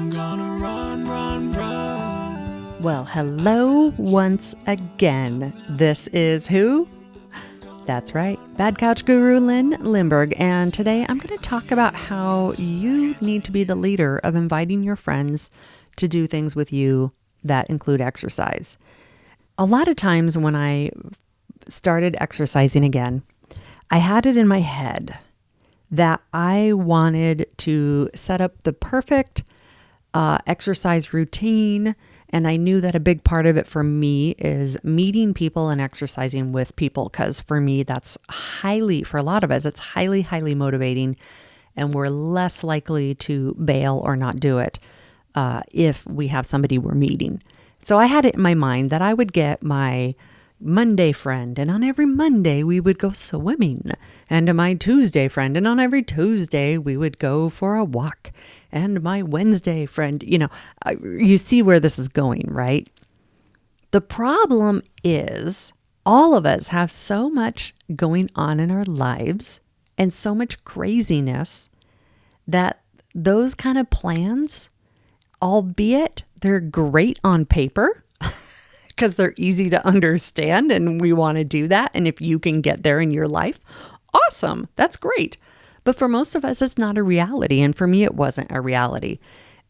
I'm gonna run, run, run. Well, hello once again. This is who? That's right, Bad Couch Guru Lynn Lindberg, and today I'm going to talk about how you need to be the leader of inviting your friends to do things with you that include exercise. A lot of times when I started exercising again, I had it in my head that I wanted to set up the perfect exercise routine. And I knew that a big part of it for me is meeting people and exercising with people. Because for me, that's for a lot of us, it's highly, highly motivating. And we're less likely to bail or not do it if we have somebody we're meeting. So I had it in my mind that I would get my Monday friend, and on every Monday we would go swimming, and my Tuesday friend, and on every Tuesday we would go for a walk, and my Wednesday friend, you see where this is going, right? The problem is all of us have so much going on in our lives and so much craziness that those kind of plans, albeit they're great on paper, because they're easy to understand and we want to do that. And if you can get there in your life, awesome. That's great. But for most of us, it's not a reality. And for me, it wasn't a reality.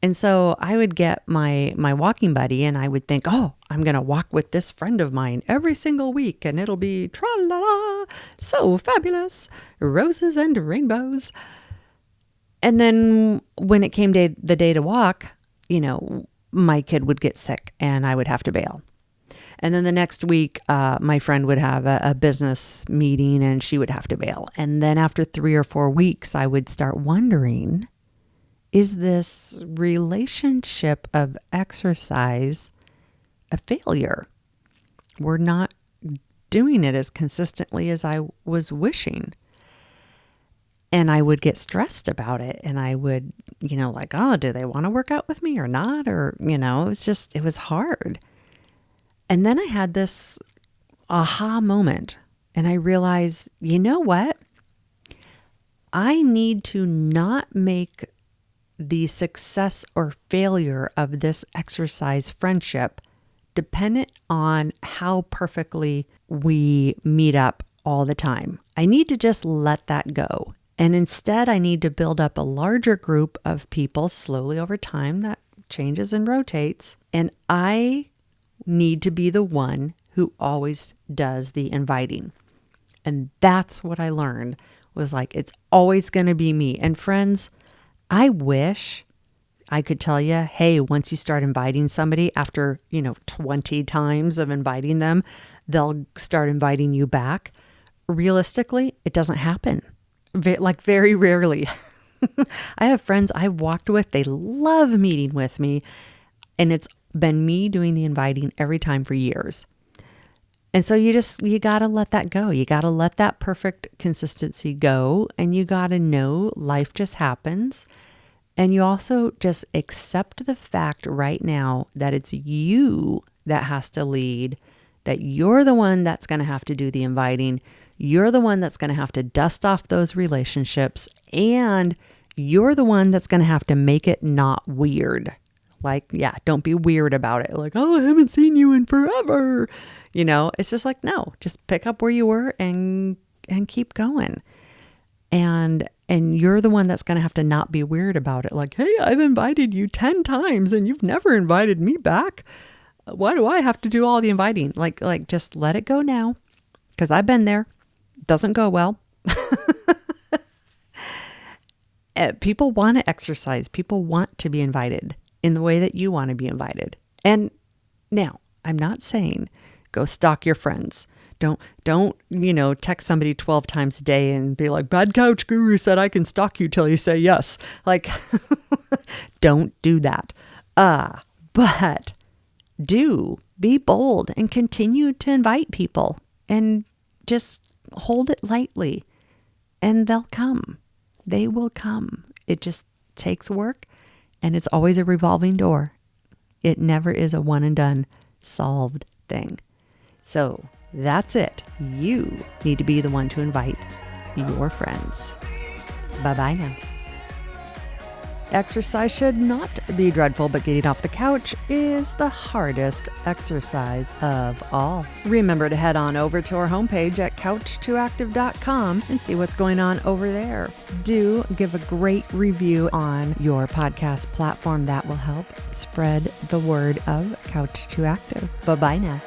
And so I would get my walking buddy and I would think, oh, I'm going to walk with this friend of mine every single week. And it'll be tra-la-la, so fabulous, roses and rainbows. And then when it came the day to walk, my kid would get sick and I would have to bail. And then the next week, my friend would have a business meeting and she would have to bail. And then after 3 or 4 weeks, I would start wondering, is this relationship of exercise a failure? We're not doing it as consistently as I was wishing. And I would get stressed about it. And I would, oh, do they want to work out with me or not? Or, it was hard. And then I had this aha moment and I realized, you know what? I need to not make the success or failure of this exercise friendship dependent on how perfectly we meet up all the time. I need to just let that go. And instead, I need to build up a larger group of people slowly over time that changes and rotates. And I need to be the one who always does the inviting. And that's what I learned was it's always going to be me. And friends, I wish I could tell you, hey, once you start inviting somebody after, 20 times of inviting them, they'll start inviting you back. Realistically, it doesn't happen. Very rarely. I have friends I've walked with, they love meeting with me, and it's been me doing the inviting every time for years. And so you got to let that go. You got to let that perfect consistency go, and you got to know life just happens. And you also just accept the fact right now that it's you that has to lead, that you're the one that's going to have to do the inviting. You're the one that's going to have to dust off those relationships, and you're the one that's going to have to make it not weird. Don't be weird about it. Oh, I haven't seen you in forever. It's just no, just pick up where you were and keep going. And you're the one that's going to have to not be weird about it. Hey, I've invited you 10 times and you've never invited me back. Why do I have to do all the inviting? Just let it go now. Because I've been there. Doesn't go well. People want to exercise. People want to be invited in the way that you want to be invited. And now, I'm not saying go stalk your friends. Don't text somebody 12 times a day and be like, Bad Couch Guru said I can stalk you till you say yes. Don't do that. But do be bold and continue to invite people and just hold it lightly and they'll come. They will come. It just takes work and it's always a revolving door. It never is a one and done solved thing. So that's it. You need to be the one to invite your friends. Bye-bye now. exercise should not be dreadful, but getting off the couch is the hardest exercise of all. Remember to head on over to our homepage at couch2active.com and see what's going on over there. Do give a great review on your podcast platform. That will help spread the word of Couch2Active. Bye-bye now.